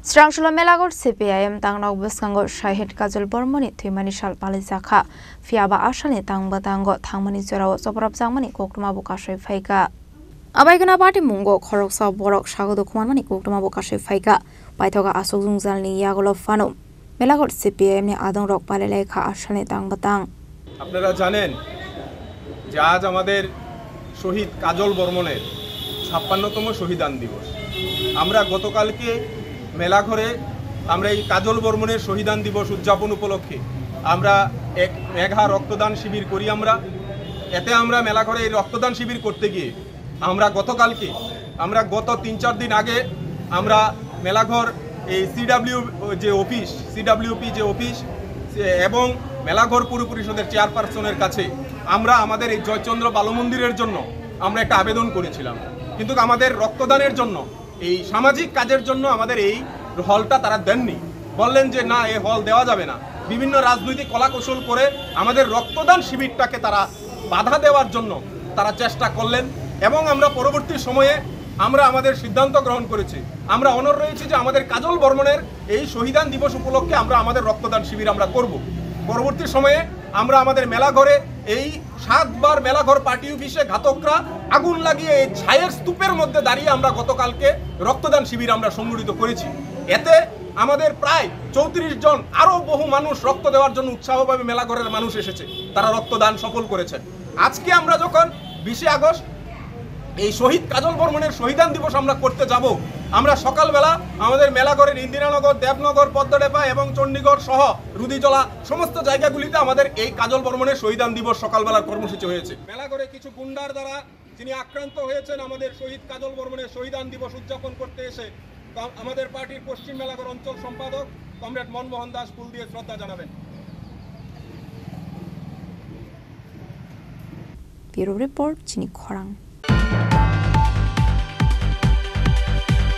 Srangshula Melagor CPIM Tangnok Buskango Shahid Kajol Bormoni Thimani Shal Palizaka Fiaba Ashani Tangba Tango Tangmani Zero Soprab Zamani Koktuma Bukashe Faika Abaigana Party Mungo Korok Sa Borok Shagodo Kumani Koktuma Bukashe Faika Baitoga Asozungzalni Yagolo Fano Melagor CPIM ni Adon Rock Paleleka Ashani Tangba Tang আপনারা জানেন যে আজ আমাদের শহীদ কাজল বর্মনের ৫৬তম শহীদান দিবস। আমরা গতকালকে মেলাঘরে আমরা এই কাজল বর্মনের শহীদান দিবস উদযাপন উপলক্ষে আমরা এক মেঘা রক্তদান শিবির করি। এতে আমরা মেলাঘরে এই রক্তদান শিবির করতে গিয়ে আমরা গতকালকে গত ৩-৪ দিন আগে আমরা মেলাঘর এই সিডব্লিউপি যে অফিস এবং মেলাঘর পুর পরিষদের চেয়ারপারসনের কাছে আমরা আমাদের এই জয়চন্দ্র বালমন্দিরের জন্য আমরা একটা আবেদন করেছিলাম, কিন্তু আমাদের রক্তদানের জন্য এই সামাজিক কাজের জন্য আমাদের এই হলটা তারা দেননি। বললেন যে না, এই হল দেওয়া যাবে না। বিভিন্ন রাজনৈতিক কলাকৌশল করে আমাদের রক্তদান শিবিরটাকে তারা বাধা দেওয়ার জন্য তারা চেষ্টা করলেন এবং আমরা পরবর্তী সময়ে আমরা আমাদের সিদ্ধান্ত গ্রহণ করেছি। আমরা অনড় রয়েছি যে আমাদের কাজল বর্মনের এই শহীদান দিবস উপলক্ষে আমরা আমাদের রক্তদান শিবির আমরা করব। পরবর্তী সময়ে আমরা আমাদের মেলাঘরে এই 7 বার মেলাঘর পার্টি অফিসে ঘাতকরা আগুন লাগিয়ে এই ছায়ের স্তূপের মধ্যে দাঁড়িয়ে আমরা গতকালকে রক্তদান শিবির আমরা সংগঠিত করেছি। এতে আমাদের প্রায় 34 জন আরও বহু মানুষ রক্ত দেওয়ার জন্য উৎসাহভাবে মেলাঘরের মানুষ এসেছে, তারা রক্তদান সফল করেছেন। আজকে আমরা যখন 20 আগস্ট এই শহীদ কাজল বর্মনের শহীদান দিবস আমরা করতে যাব, আমরা সকালবেলা আমাদের মেলাঘরের ইন্দিরানগর, দেবনগর, পদ্মডেপা এবং চণ্ডীগড় সহ রুদিজলা সমস্ত জায়গাগুলিতে আমাদের এই কাজল বর্মনের শহীদান দিবস সকালবেলার কর্মসূচি হয়েছে। মেলাঘরে কিছু গুন্ডার দ্বারা যিনি আক্রান্ত হয়েছেন আমাদের শহীদ কাজল বর্মনের শহীদান দিবস উদযাপন করতে এসে আমাদের পার্টির পশ্চিম মেলাঘর অঞ্চল সম্পাদক কমরেড মনমোহন দাস ফুল দিয়ে শ্রদ্ধা জানাবেন। ব্যুরো রিপোর্ট চিনি খরাং।